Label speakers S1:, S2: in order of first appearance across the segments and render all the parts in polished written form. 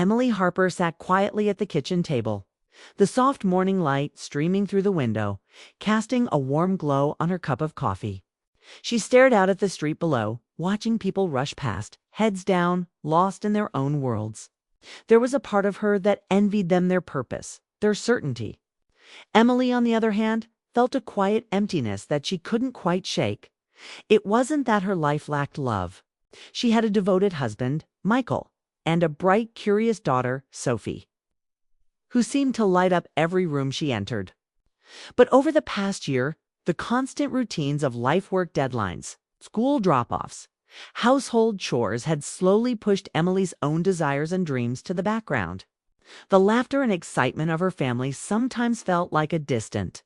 S1: Emily Harper sat quietly at the kitchen table, the soft morning light streaming through the window, casting a warm glow on her cup of coffee. She stared out at the street below, watching people rush past, heads down, lost in their own worlds. There was a part of her that envied them their purpose, their certainty. Emily, on the other hand, felt a quiet emptiness that she couldn't quite shake. It wasn't that her life lacked love. She had a devoted husband, Michael, and a bright, curious daughter, Sophie, who seemed to light up every room she entered. But over the past year, the constant routines of life-work deadlines, school drop-offs, household chores had slowly pushed Emily's own desires and dreams to the background. The laughter and excitement of her family sometimes felt like a distant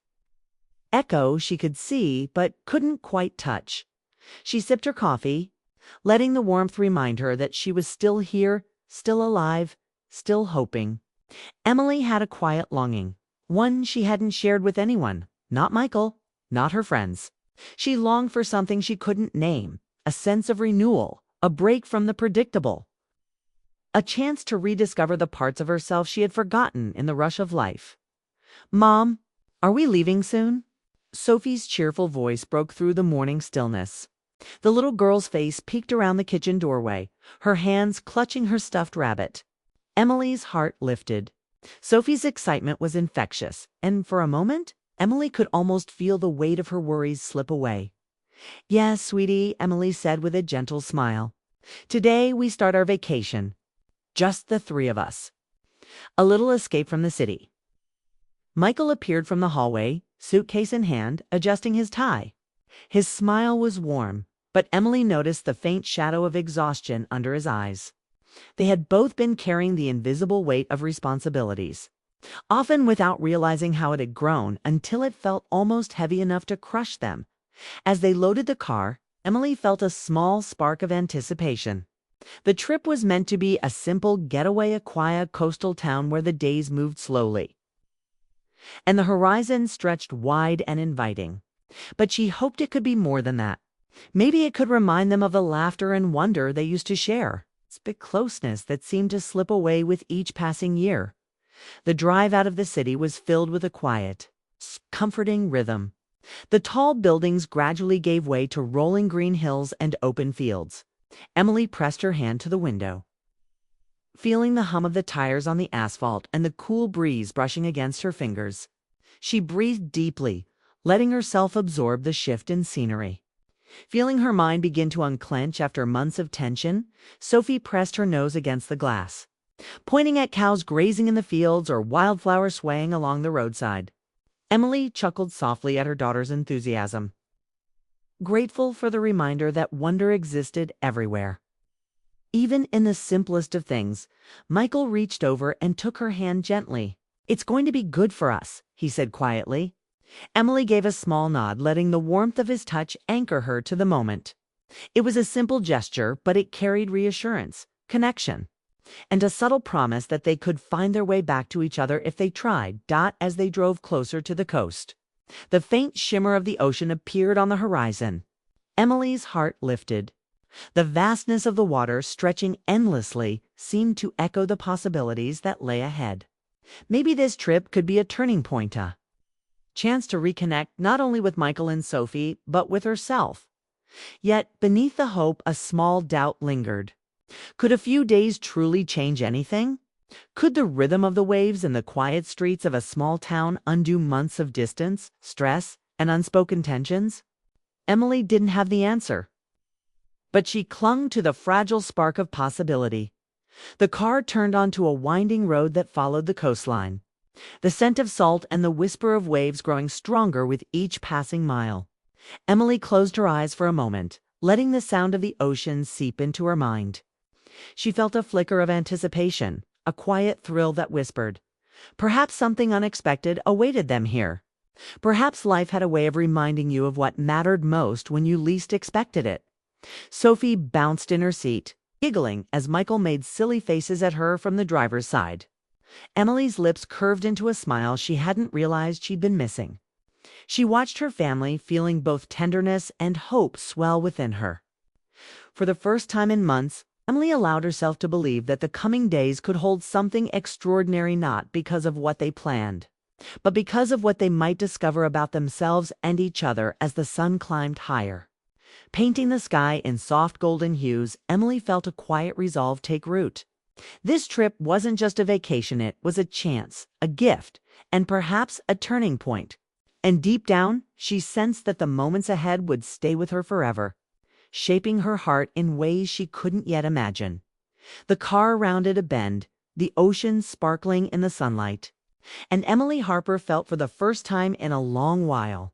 S1: echo she could see but couldn't quite touch. She sipped her coffee, letting the warmth remind her that she was still here, still alive, still hoping. Emily had a quiet longing, one she hadn't shared with anyone, not Michael, not her friends. She longed for something she couldn't name, a sense of renewal, a break from the predictable, a chance to rediscover the parts of herself she had forgotten in the rush of life. "Mom, are we leaving soon?" Sophie's cheerful voice broke through the morning stillness. The little girl's face peeked around the kitchen doorway, her hands clutching her stuffed rabbit. Emily's heart lifted. Sophie's excitement was infectious, and for a moment, Emily could almost feel the weight of her worries slip away. "Yes, sweetie," Emily said with a gentle smile. "Today we start our vacation. Just the three of us. A little escape from the city." Michael appeared from the hallway, suitcase in hand, adjusting his tie. His smile was warm, but Emily noticed the faint shadow of exhaustion under his eyes. They had both been carrying the invisible weight of responsibilities, often without realizing how it had grown until it felt almost heavy enough to crush them. As they loaded the car, Emily felt a small spark of anticipation. The trip was meant to be a simple getaway, a quiet coastal town where the days moved slowly, and the horizon stretched wide and inviting. But she hoped it could be more than that. Maybe it could remind them of the laughter and wonder they used to share, a closeness that seemed to slip away with each passing year. The drive out of the city was filled with a quiet, comforting rhythm. The tall buildings gradually gave way to rolling green hills and open fields. Emily pressed her hand to the window, feeling the hum of the tires on the asphalt and the cool breeze brushing against her fingers. She breathed deeply, letting herself absorb the shift in scenery. Feeling her mind begin to unclench after months of tension, Sophie pressed her nose against the glass, pointing at cows grazing in the fields or wildflowers swaying along the roadside. Emily chuckled softly at her daughter's enthusiasm, grateful for the reminder that wonder existed everywhere, even in the simplest of things. Michael reached over and took her hand gently. "It's going to be good for us," he said quietly. Emily gave a small nod, letting the warmth of his touch anchor her to the moment. It was a simple gesture, but it carried reassurance, connection, and a subtle promise that they could find their way back to each other if they tried. As they drove closer to the coast, the faint shimmer of the ocean appeared on the horizon. Emily's heart lifted. The vastness of the water, stretching endlessly, seemed to echo the possibilities that lay ahead. Maybe this trip could be a turning point, a chance to reconnect not only with Michael and Sophie, but with herself. Yet, beneath the hope, a small doubt lingered. Could a few days truly change anything? Could the rhythm of the waves and the quiet streets of a small town undo months of distance, stress, and unspoken tensions? Emily didn't have the answer, but she clung to the fragile spark of possibility. The car turned onto a winding road that followed the coastline, the scent of salt and the whisper of waves growing stronger with each passing mile. Emily closed her eyes for a moment, letting the sound of the ocean seep into her mind. She felt a flicker of anticipation, a quiet thrill that whispered, perhaps something unexpected awaited them here. Perhaps life had a way of reminding you of what mattered most when you least expected it. Sophie bounced in her seat, giggling as Michael made silly faces at her from the driver's side. Emily's lips curved into a smile she hadn't realized she'd been missing. She watched her family, feeling both tenderness and hope swell within her. For the first time in months, Emily allowed herself to believe that the coming days could hold something extraordinary, not because of what they planned, but because of what they might discover about themselves and each other as the sun climbed higher. Painting the sky in soft golden hues, Emily felt a quiet resolve take root. This trip wasn't just a vacation, it was a chance, a gift, and perhaps a turning point. And deep down, she sensed that the moments ahead would stay with her forever, shaping her heart in ways she couldn't yet imagine. The car rounded a bend, the ocean sparkling in the sunlight, and Emily Harper felt for the first time in a long while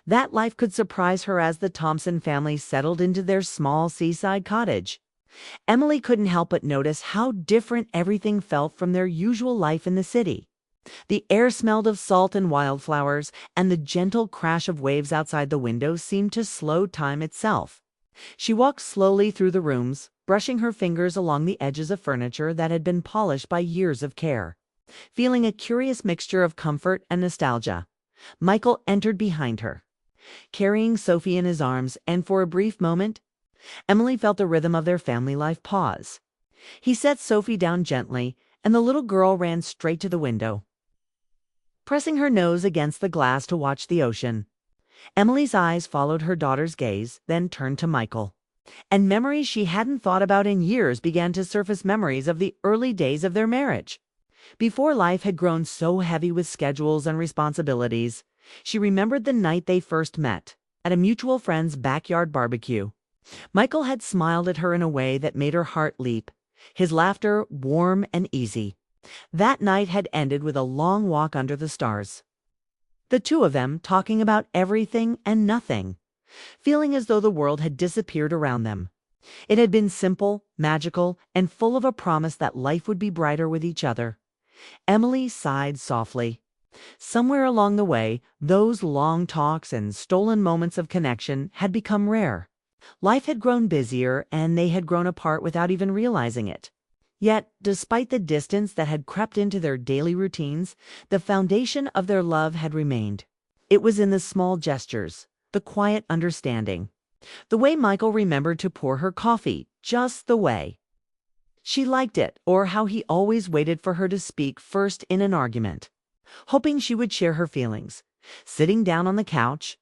S1: that life could surprise her as the Thompson family settled into their small seaside cottage. Emily couldn't help but notice how different everything felt from their usual life in the city. The air smelled of salt and wildflowers, and the gentle crash of waves outside the window seemed to slow time itself. She walked slowly through the rooms, brushing her fingers along the edges of furniture that had been polished by years of care, feeling a curious mixture of comfort and nostalgia. Michael entered behind her, carrying Sophie in his arms, and for a brief moment, Emily felt the rhythm of their family life pause. He set Sophie down gently, and the little girl ran straight to the window, pressing her nose against the glass to watch the ocean. Emily's eyes followed her daughter's gaze, then turned to Michael. And memories she hadn't thought about in years began to surface, memories of the early days of their marriage. Before life had grown so heavy with schedules and responsibilities, she remembered the night they first met, at a mutual friend's backyard barbecue. Michael had smiled at her in a way that made her heart leap, his laughter warm and easy. That night had ended with a long walk under the stars. The two of them talking about everything and nothing, feeling as though the world had disappeared around them. It had been simple, magical, and full of a promise that life would be brighter with each other. Emily sighed softly. Somewhere along the way, those long talks and stolen moments of connection had become rare. Life had grown busier, and they had grown apart without even realizing it. Yet, despite the distance that had crept into their daily routines, the foundation of their love had remained. It was in the small gestures, the quiet understanding, the way Michael remembered to pour her coffee, just the way she liked it, or how he always waited for her to speak first in an argument, hoping she would share her feelings. Sitting down on the couch,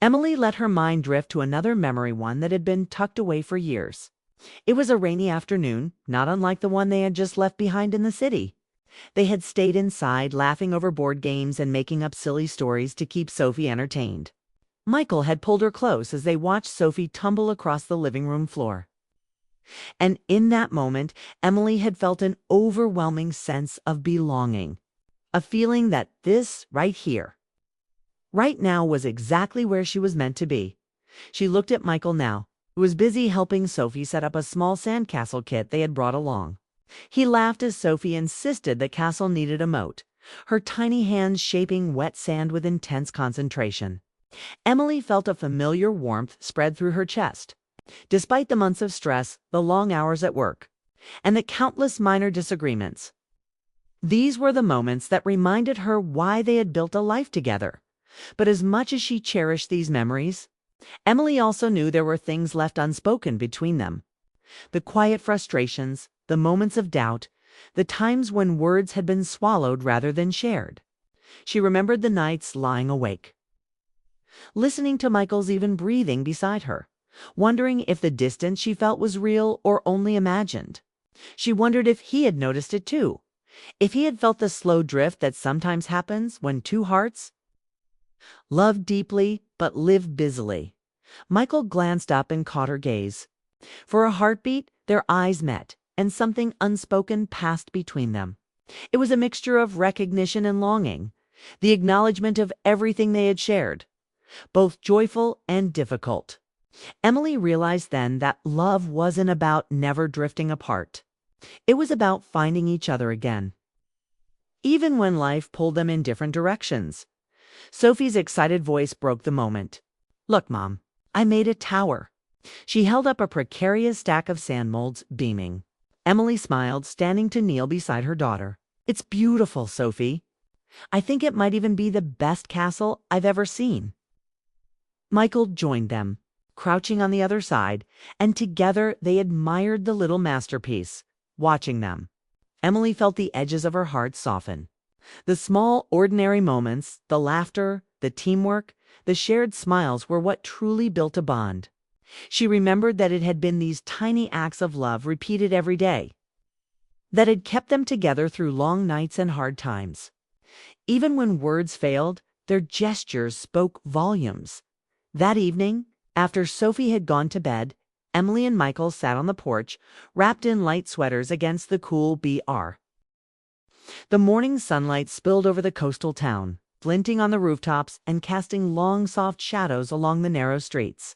S1: Emily let her mind drift to another memory, one that had been tucked away for years. It was a rainy afternoon, not unlike the one they had just left behind in the city. They had stayed inside, laughing over board games and making up silly stories to keep Sophie entertained. Michael had pulled her close as they watched Sophie tumble across the living room floor. And in that moment, Emily had felt an overwhelming sense of belonging, a feeling that this, right here, right now, was exactly where she was meant to be. She looked at Michael now, who was busy helping Sophie set up a small sandcastle kit they had brought along. He laughed as Sophie insisted the castle needed a moat, her tiny hands shaping wet sand with intense concentration. Emily felt a familiar warmth spread through her chest. Despite the months of stress, the long hours at work, and the countless minor disagreements, these were the moments that reminded her why they had built a life together. But as much as she cherished these memories, Emily also knew there were things left unspoken between them. The quiet frustrations, the moments of doubt, the times when words had been swallowed rather than shared. She remembered the nights lying awake, listening to Michael's even breathing beside her, wondering if the distance she felt was real or only imagined. She wondered if he had noticed it too, if he had felt the slow drift that sometimes happens when two hearts love deeply but live busily. Michael glanced up and caught her gaze. For a heartbeat, their eyes met, and something unspoken passed between them. It was a mixture of recognition and longing, the acknowledgement of everything they had shared, both joyful and difficult. Emily realized then that love wasn't about never drifting apart. It was about finding each other again, even when life pulled them in different directions. Sophie's excited voice broke the moment. "Look, Mom, I made a tower." She held up a precarious stack of sand molds, beaming. Emily smiled, standing to kneel beside her daughter. "It's beautiful, Sophie. I think it might even be the best castle I've ever seen." Michael joined them, crouching on the other side, and together they admired the little masterpiece. Watching them, Emily felt the edges of her heart soften. The small, ordinary moments, the laughter, the teamwork, the shared smiles were what truly built a bond. She remembered that it had been these tiny acts of love repeated every day that had kept them together through long nights and hard times. Even when words failed, their gestures spoke volumes. That evening, after Sophie had gone to bed, Emily and Michael sat on the porch, wrapped in light sweaters against the cool BR. The morning sunlight spilled over the coastal town, glinting on the rooftops and casting long, soft shadows along the narrow streets.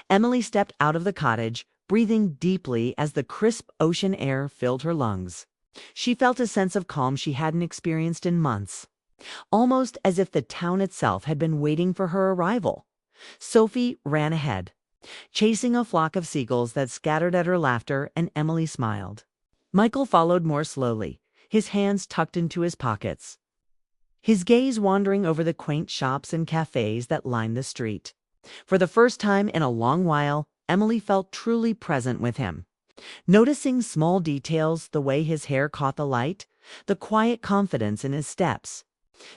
S1: Emily stepped out of the cottage, breathing deeply as the crisp ocean air filled her lungs. She felt a sense of calm she hadn't experienced in months, almost as if the town itself had been waiting for her arrival. Sophie ran ahead, chasing a flock of seagulls that scattered at her laughter, and Emily smiled. Michael followed more slowly, his hands tucked into his pockets, his gaze wandering over the quaint shops and cafes that lined the street. For the first time in a long while, Emily felt truly present with him. Noticing small details, the way his hair caught the light, the quiet confidence in his steps,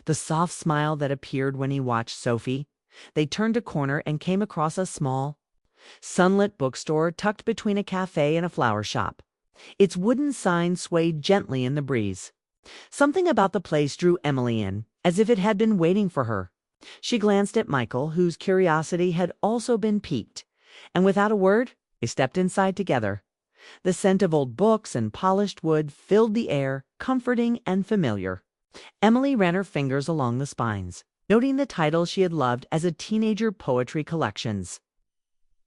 S1: the soft smile that appeared when he watched Sophie. They turned a corner and came across a small, sunlit bookstore tucked between a cafe and a flower shop. Its wooden sign swayed gently in the breeze. Something about the place drew Emily in, as if it had been waiting for her. She glanced at Michael, whose curiosity had also been piqued, and without a word, they stepped inside together. The scent of old books and polished wood filled the air, comforting and familiar. Emily ran her fingers along the spines, noting the titles she had loved as a teenager: poetry collections,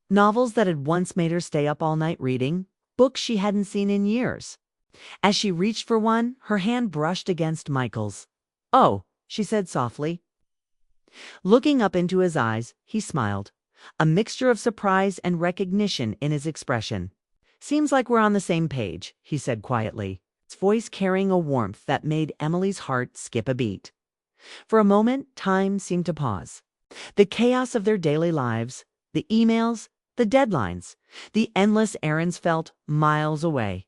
S1: novels that had once made her stay up all night reading, books she hadn't seen in years. As she reached for one, her hand brushed against Michael's. "Oh," she said softly. Looking up into his eyes, he smiled, a mixture of surprise and recognition in his expression. "Seems like we're on the same page," he said quietly, his voice carrying a warmth that made Emily's heart skip a beat. For a moment, time seemed to pause. The chaos of their daily lives, the emails, the deadlines, the endless errands felt miles away.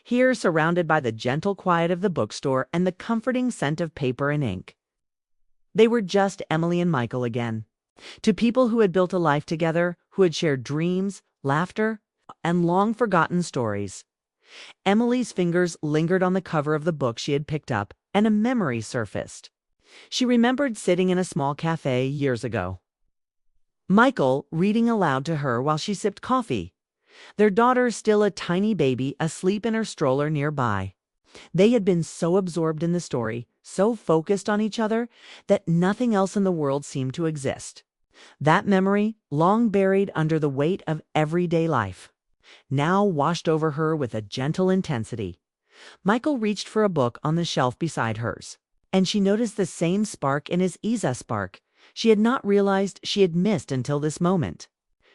S1: Here, surrounded by the gentle quiet of the bookstore and the comforting scent of paper and ink, they were just Emily and Michael again. To people who had built a life together, who had shared dreams, laughter, and long-forgotten stories. Emily's fingers lingered on the cover of the book she had picked up, and a memory surfaced. She remembered sitting in a small cafe years ago, Michael reading aloud to her while she sipped coffee, their daughter still a tiny baby asleep in her stroller nearby. They had been so absorbed in the story, so focused on each other, that nothing else in the world seemed to exist. That memory, long buried under the weight of everyday life, now washed over her with a gentle intensity. Michael reached for a book on the shelf beside hers, and she noticed the same spark in his spark she had not realized she had missed until this moment.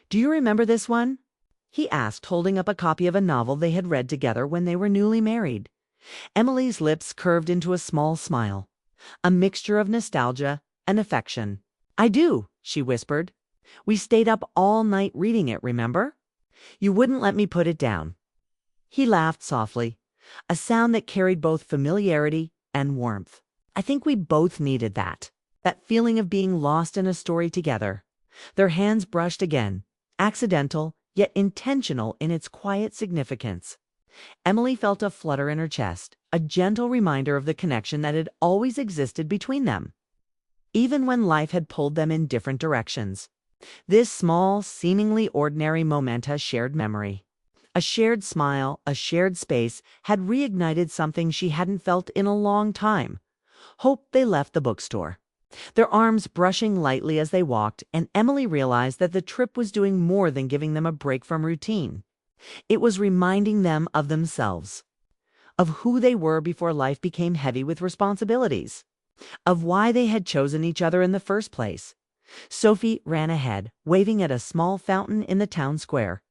S1: "Do you remember this one?" he asked, holding up a copy of a novel they had read together when they were newly married. Emily's lips curved into a small smile, a mixture of nostalgia and affection. "I do," she whispered. "We stayed up all night reading it, remember? You wouldn't let me put it down." He laughed softly, a sound that carried both familiarity and warmth. "I think we both needed that feeling of being lost in a story together." Their hands brushed again, accidental yet intentional in its quiet significance. Emily felt a flutter in her chest, a gentle reminder of the connection that had always existed between them, even when life had pulled them in different directions. This small, seemingly ordinary momentous shared memory, a shared smile, a shared space, had reignited something she hadn't felt in a long time. Hope. They left the bookstore, their arms brushing lightly as they walked, and Emily realized that the trip was doing more than giving them a break from routine. It was reminding them of themselves, of who they were before life became heavy with responsibilities, of why they had chosen each other in the first place. Sophie ran ahead, waving at a small fountain in the town square.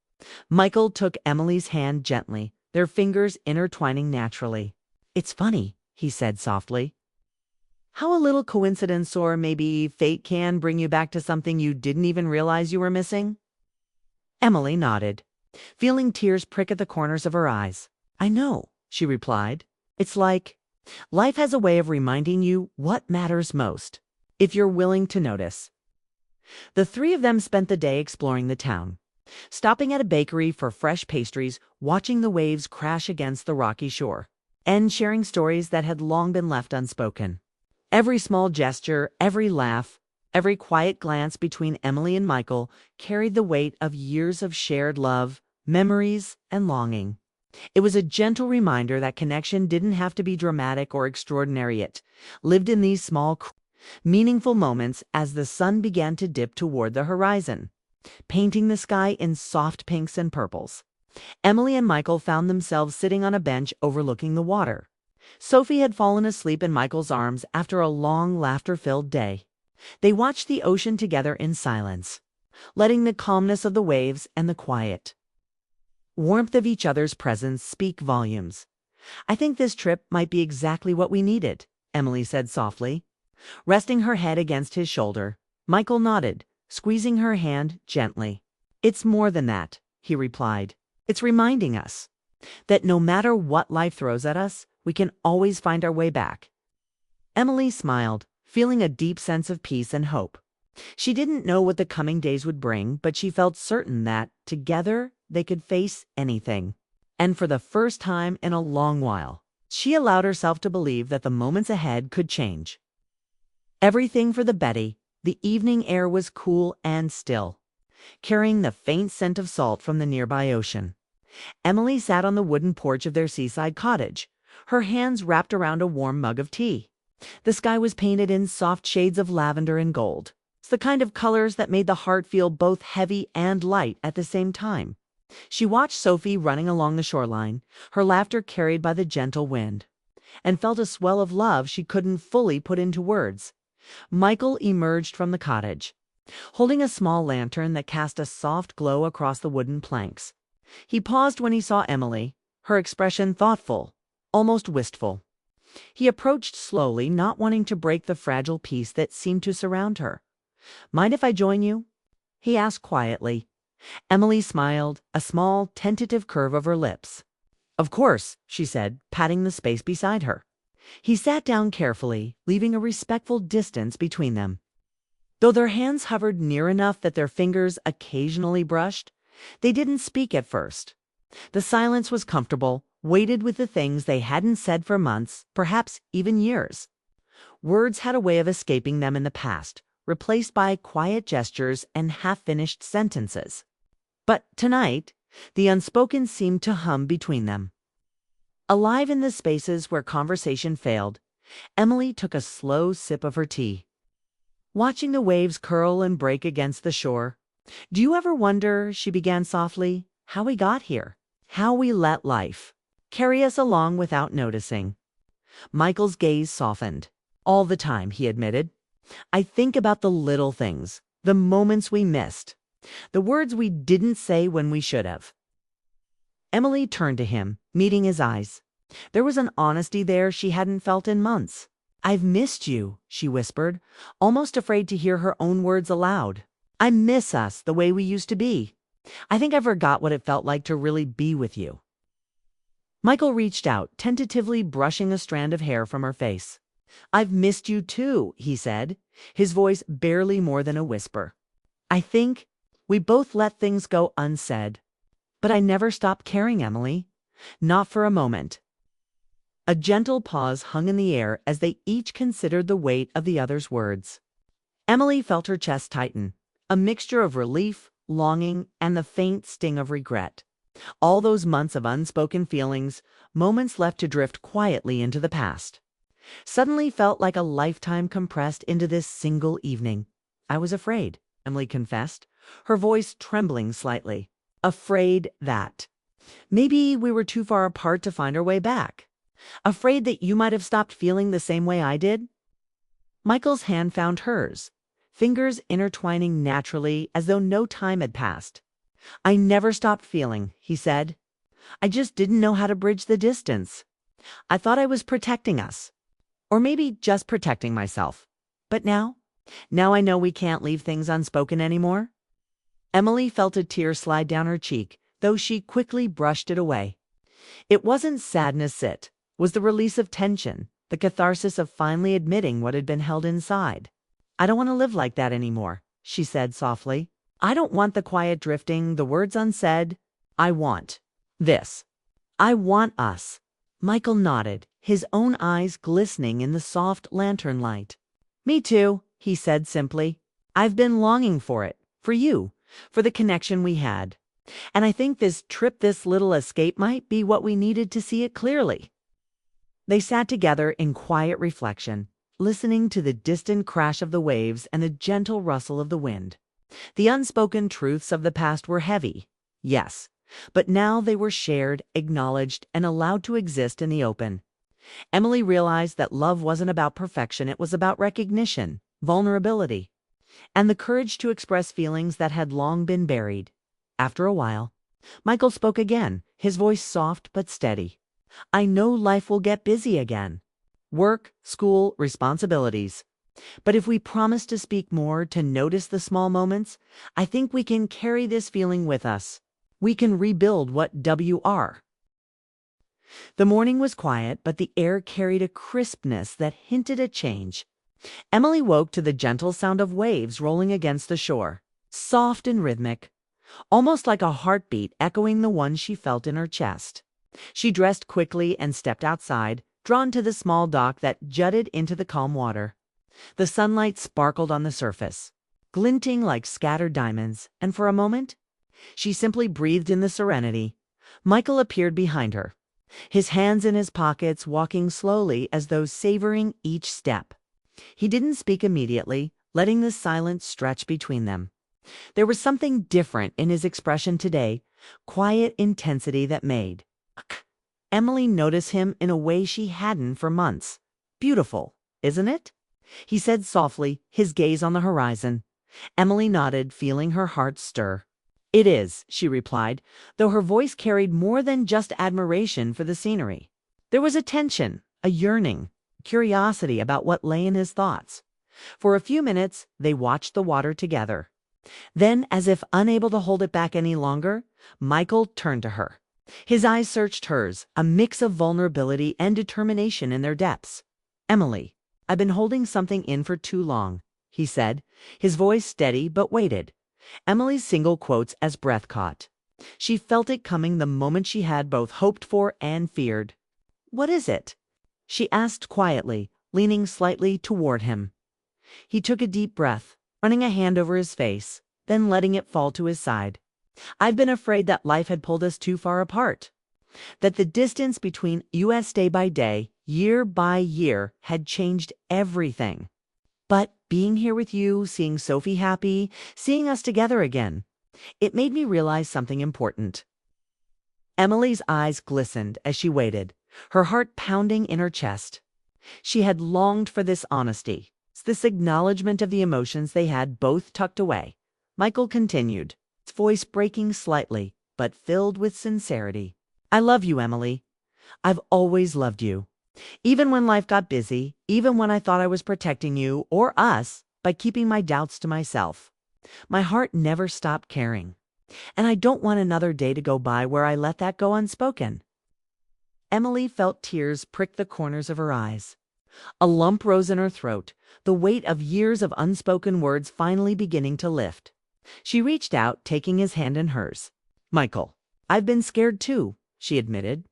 S1: Michael took Emily's hand gently, their fingers intertwining naturally. "It's funny," he said softly, "how a little coincidence or maybe fate can bring you back to something you didn't even realize you were missing." Emily nodded, feeling tears prick at the corners of her eyes. I know, she replied. It's like life has a way of reminding you what matters most, if you're willing to notice. The three of them spent the day exploring the town, stopping at a bakery for fresh pastries, watching the waves crash against the rocky shore, and sharing stories that had long been left unspoken. Every small gesture, every laugh, every quiet glance between Emily and Michael carried the weight of years of shared love, memories, and longing. It was a gentle reminder that connection didn't have to be dramatic or extraordinary. It lived in these small, meaningful moments as the sun began to dip toward the horizon, painting the sky in soft pinks and purples. Emily and Michael found themselves sitting on a bench overlooking the water. Sophie had fallen asleep in Michael's arms after a long, laughter-filled day. They watched the ocean together in silence, letting the calmness of the waves and the quiet warmth of each other's presence speak volumes. I think this trip might be exactly what we needed, Emily said softly, resting her head against his shoulder. Michael nodded, squeezing her hand gently. It's more than that, he replied. It's reminding us that no matter what life throws at us, we can always find our way back. Emily smiled, feeling a deep sense of peace and hope. She didn't know what the coming days would bring, but she felt certain that, together, they could face anything. And for the first time in a long while, she allowed herself to believe that the moments ahead could change. Everything for the Betty. The evening air was cool and still, carrying the faint scent of salt from the nearby ocean. Emily sat on the wooden porch of their seaside cottage, her hands wrapped around a warm mug of tea. The sky was painted in soft shades of lavender and gold. It's the kind of colors that made the heart feel both heavy and light at the same time. She watched Sophie running along the shoreline, her laughter carried by the gentle wind, and felt a swell of love she couldn't fully put into words. Michael emerged from the cottage, holding a small lantern that cast a soft glow across the wooden planks. He paused when he saw Emily, her expression thoughtful, almost wistful. He approached slowly, not wanting to break the fragile peace that seemed to surround her. Mind if I join you? He asked quietly. Emily smiled, a small, tentative curve of her lips. Of course, she said, patting the space beside her. He sat down carefully, leaving a respectful distance between them. Though their hands hovered near enough that their fingers occasionally brushed, they didn't speak at first. The silence was comfortable, weighted with the things they hadn't said for months, perhaps even years. Words had a way of escaping them in the past, replaced by quiet gestures and half-finished sentences. But tonight, the unspoken seemed to hum between them. Alive in the spaces where conversation failed, Emily took a slow sip of her tea, watching the waves curl and break against the shore. Do you ever wonder, she began softly, how we got here? How we let life carry us along without noticing? Michael's gaze softened. All the time, he admitted. I think about the little things, the moments we missed, the words we didn't say when we should have. Emily turned to him, meeting his eyes. There was an honesty there she hadn't felt in months. I've missed you, she whispered, almost afraid to hear her own words aloud. I miss us the way we used to be. I think I forgot what it felt like to really be with you. Michael reached out, tentatively brushing a strand of hair from her face. I've missed you too, he said, his voice barely more than a whisper. I think we both let things go unsaid. But I never stopped caring, Emily. Not for a moment. A gentle pause hung in the air as they each considered the weight of the other's words. Emily felt her chest tighten, a mixture of relief, longing, and the faint sting of regret. All those months of unspoken feelings, moments left to drift quietly into the past, suddenly felt like a lifetime compressed into this single evening. I was afraid, Emily confessed, her voice trembling slightly. Afraid that maybe we were too far apart to find our way back. Afraid that you might have stopped feeling the same way I did. Michael's hand found hers, fingers intertwining naturally as though no time had passed. I never stopped feeling, he said. I just didn't know how to bridge the distance. I thought I was protecting us. Or maybe just protecting myself. But now I know we can't leave things unspoken anymore. Emily felt a tear slide down her cheek, though she quickly brushed it away. It wasn't sadness, it was the release of tension, the catharsis of finally admitting what had been held inside. "I don't want to live like that anymore," she said softly. "I don't want the quiet drifting, the words unsaid. I want this. I want us." Michael nodded, his own eyes glistening in the soft lantern light. "Me too," he said simply. "I've been longing for it, for you, for the connection we had. And I think this trip, this little escape might be what we needed to see it clearly." They sat together in quiet reflection, listening to the distant crash of the waves and the gentle rustle of the wind. The unspoken truths of the past were heavy, yes, but now they were shared, acknowledged, and allowed to exist in the open. Emily realized that love wasn't about perfection, it was about recognition, vulnerability, and the courage to express feelings that had long been buried. After a while, Michael spoke again, his voice soft but steady. "I know life will get busy again. Work, school, responsibilities. But if we promise to speak more, to notice the small moments, I think we can carry this feeling with us. We can rebuild what WR." The morning was quiet, but the air carried a crispness that hinted at change. Emily woke to the gentle sound of waves rolling against the shore, soft and rhythmic, almost like a heartbeat echoing the one she felt in her chest. She dressed quickly and stepped outside, drawn to the small dock that jutted into the calm water. The sunlight sparkled on the surface, glinting like scattered diamonds, and for a moment, she simply breathed in the serenity. Michael appeared behind her, his hands in his pockets, walking slowly as though savoring each step. He didn't speak immediately, letting the silence stretch between them. There was something different in his expression today, quiet intensity that made Emily notice him in a way she hadn't for months. "Beautiful, isn't it?" he said softly, his gaze on the horizon. Emily nodded, feeling her heart stir. "It is," she replied, though her voice carried more than just admiration for the scenery. There was a tension, a yearning, curiosity about what lay in his thoughts. For a few minutes, they watched the water together. Then, as if unable to hold it back any longer, Michael turned to her. His eyes searched hers, a mix of vulnerability and determination in their depths. "Emily, I've been holding something in for too long," he said, his voice steady but weighted. Emily's single quotes as breath caught. She felt it coming the moment she had both hoped for and feared. "What is it?" she asked quietly, leaning slightly toward him. He took a deep breath, running a hand over his face, then letting it fall to his side. "I've been afraid that life had pulled us too far apart, that the distance between us day by day, year by year, had changed everything. But being here with you, seeing Sophie happy, seeing us together again, it made me realize something important." Emily's eyes glistened as she waited, her heart pounding in her chest. She had longed for this honesty, this acknowledgement of the emotions they had both tucked away. Michael continued, his voice breaking slightly, but filled with sincerity. "I love you, Emily. I've always loved you. Even when life got busy, even when I thought I was protecting you, or us, by keeping my doubts to myself. My heart never stopped caring. And I don't want another day to go by where I let that go unspoken." Emily felt tears prick the corners of her eyes. A lump rose in her throat, the weight of years of unspoken words finally beginning to lift. She reached out, taking his hand in hers. "Michael, I've been scared too," she admitted.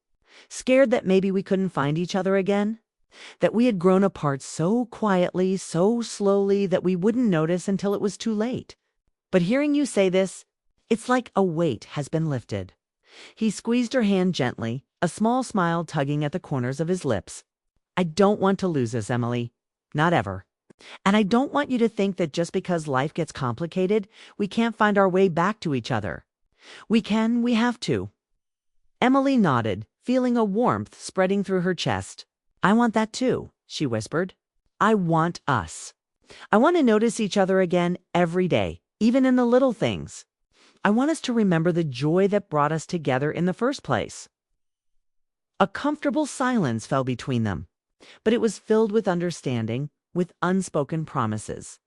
S1: "Scared that maybe we couldn't find each other again. That we had grown apart so quietly, so slowly that we wouldn't notice until it was too late. But hearing you say this, it's like a weight has been lifted." He squeezed her hand gently, a small smile tugging at the corners of his lips. "I don't want to lose us, Emily. Not ever. And I don't want you to think that just because life gets complicated, we can't find our way back to each other. We can, we have to." Emily nodded, feeling a warmth spreading through her chest. "I want that too," she whispered. "I want us. I want to notice each other again every day, even in the little things. I want us to remember the joy that brought us together in the first place." A comfortable silence fell between them, but it was filled with understanding, with unspoken promises.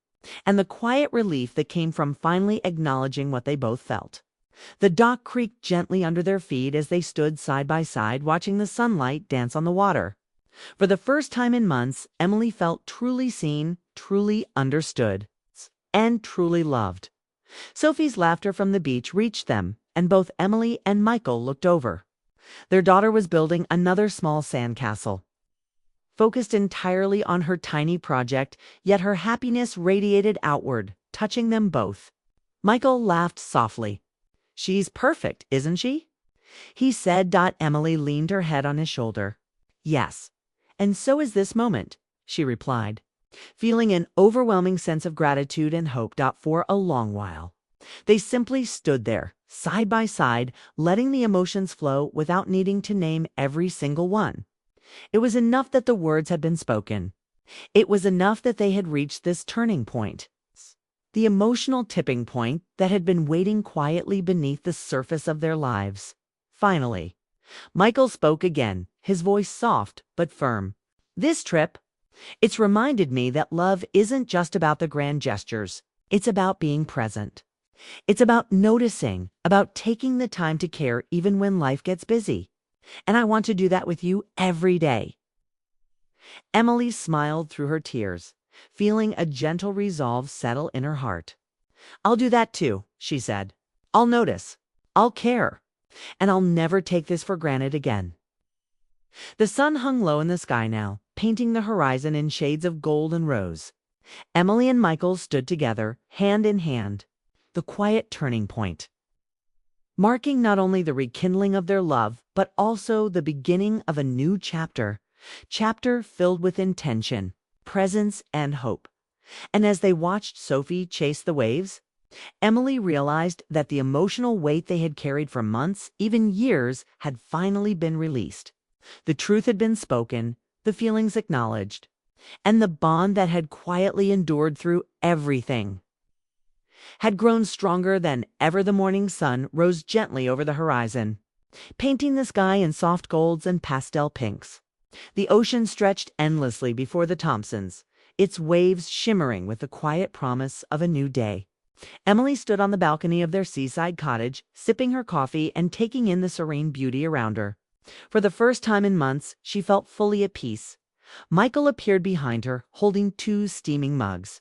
S1: and the quiet relief that came from finally acknowledging what they both felt. The dock creaked gently under their feet as they stood side by side watching the sunlight dance on the water. For the first time in months, Emily felt truly seen, truly understood, and truly loved. Sophie's laughter from the beach reached them, and both Emily and Michael looked over. Their daughter was building another small sandcastle. Focused entirely on her tiny project, yet her happiness radiated outward, touching them both. Michael laughed softly. "She's perfect, isn't she?" he said. Emily leaned her head on his shoulder. "Yes, and so is this moment," she replied, feeling an overwhelming sense of gratitude and hope. For a long while, they simply stood there, side by side, letting the emotions flow without needing to name every single one. It was enough that the words had been spoken. It was enough that they had reached this turning point. The emotional tipping point that had been waiting quietly beneath the surface of their lives. Finally, Michael spoke again, his voice soft but firm. "This trip, it's reminded me that love isn't just about the grand gestures. It's about being present. It's about noticing, about taking the time to care even when life gets busy. And I want to do that with you every day." Emily smiled through her tears, feeling a gentle resolve settle in her heart. "I'll do that too," she said. "I'll notice, I'll care, and I'll never take this for granted again." The sun hung low in the sky now, painting the horizon in shades of gold and rose. Emily and Michael stood together, hand in hand, the quiet turning point, marking not only the rekindling of their love, but also the beginning of a new chapter filled with intention, presence, and hope. And as they watched Sophie chase the waves, Emily realized that the emotional weight they had carried for months, even years, had finally been released. The truth had been spoken, the feelings acknowledged, and the bond that had quietly endured through everything had grown stronger than ever. The morning sun rose gently over the horizon, painting the sky in soft golds and pastel pinks. The ocean stretched endlessly before the Thompsons, its waves shimmering with the quiet promise of a new day. Emily stood on the balcony of their seaside cottage, sipping her coffee and taking in the serene beauty around her. For the first time in months, she felt fully at peace. Michael appeared behind her, holding 2 steaming mugs.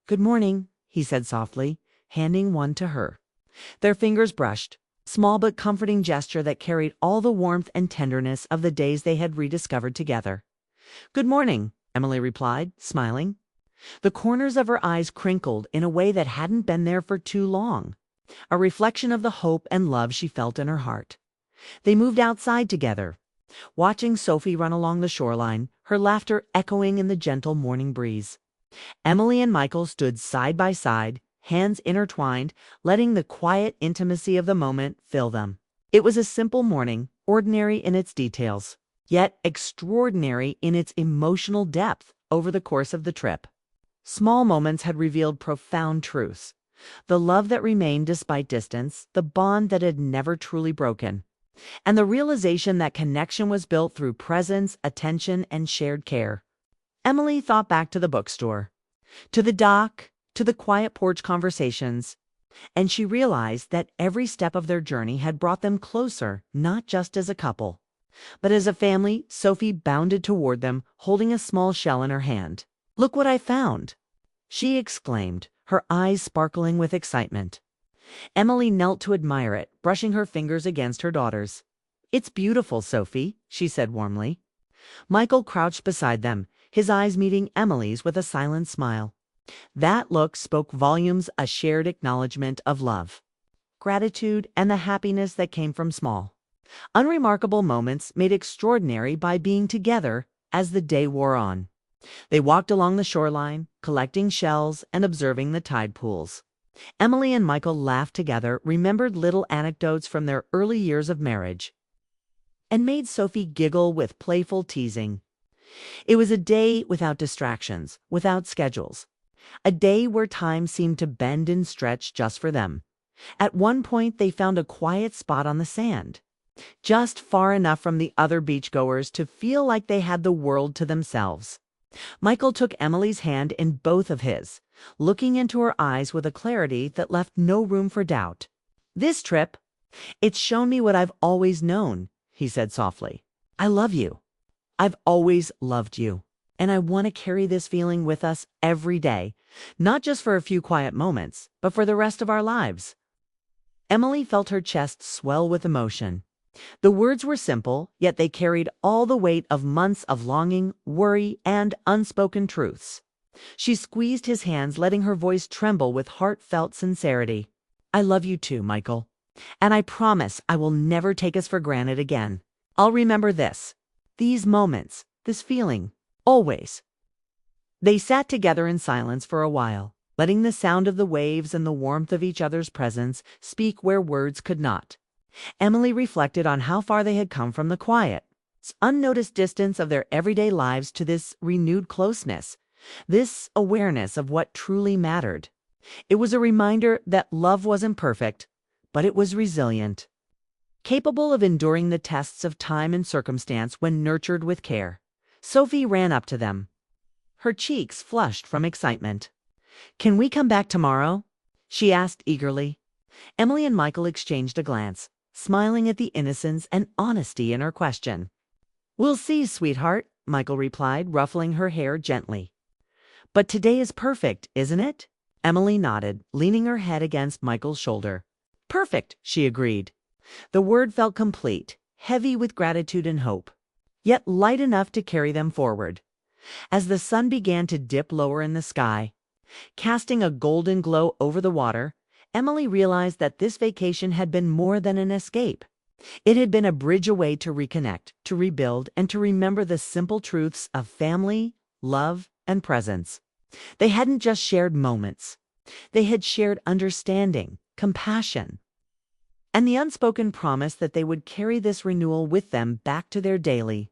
S1: "Good morning," he said softly, handing one to her. Their fingers brushed, small but comforting gesture that carried all the warmth and tenderness of the days they had rediscovered together. "Good morning," Emily replied, smiling. The corners of her eyes crinkled in a way that hadn't been there for too long, a reflection of the hope and love she felt in her heart. They moved outside together, watching Sophie run along the shoreline, her laughter echoing in the gentle morning breeze. Emily and Michael stood side by side, hands intertwined, letting the quiet intimacy of the moment fill them. It was a simple morning, ordinary in its details, yet extraordinary in its emotional depth over the course of the trip. Small moments had revealed profound truths. The love that remained despite distance, the bond that had never truly broken, and the realization that connection was built through presence, attention, and shared care. Emily thought back to the bookstore, to the dock, to the quiet porch conversations, and she realized that every step of their journey had brought them closer, not just as a couple, but as a family. Sophie bounded toward them, holding a small shell in her hand. "Look what I found!" she exclaimed, her eyes sparkling with excitement. Emily knelt to admire it, brushing her fingers against her daughter's. "It's beautiful, Sophie," she said warmly. Michael crouched beside them, his eyes meeting Emily's with a silent smile. That look spoke volumes, a shared acknowledgement of love, gratitude, and the happiness that came from small, unremarkable moments made extraordinary by being together as the day wore on. They walked along the shoreline, collecting shells and observing the tide pools. Emily and Michael laughed together, remembered little anecdotes from their early years of marriage, and made Sophie giggle with playful teasing. It was a day without distractions, without schedules. A day where time seemed to bend and stretch just for them. At one point, they found a quiet spot on the sand, just far enough from the other beachgoers to feel like they had the world to themselves. Michael took Emily's hand in both of his, looking into her eyes with a clarity that left no room for doubt. "This trip, it's shown me what I've always known," he said softly. "I love you. I've always loved you. And I want to carry this feeling with us every day, not just for a few quiet moments, but for the rest of our lives." Emily felt her chest swell with emotion. The words were simple, yet they carried all the weight of months of longing, worry, and unspoken truths. She squeezed his hands, letting her voice tremble with heartfelt sincerity. "I love you too, Michael. And I promise I will never take us for granted again. I'll remember these moments, this feeling, always." They sat together in silence for a while, letting the sound of the waves and the warmth of each other's presence speak where words could not. Emily reflected on how far they had come from the quiet, unnoticed distance of their everyday lives to this renewed closeness, this awareness of what truly mattered. It was a reminder that love wasn't perfect, but it was resilient, capable of enduring the tests of time and circumstance when nurtured with care. Sophie ran up to them, her cheeks flushed from excitement. "Can we come back tomorrow?" she asked eagerly. Emily and Michael exchanged a glance, smiling at the innocence and honesty in her question. "We'll see, sweetheart," Michael replied, ruffling her hair gently. "But today is perfect, isn't it?" Emily nodded, leaning her head against Michael's shoulder. "Perfect," she agreed. The word felt complete, heavy with gratitude and hope, yet light enough to carry them forward. As the sun began to dip lower in the sky, casting a golden glow over the water, Emily realized that this vacation had been more than an escape. It had been a bridge away to reconnect, to rebuild, and to remember the simple truths of family, love, and presence. They hadn't just shared moments. They had shared understanding, compassion, and the unspoken promise that they would carry this renewal with them back to their daily,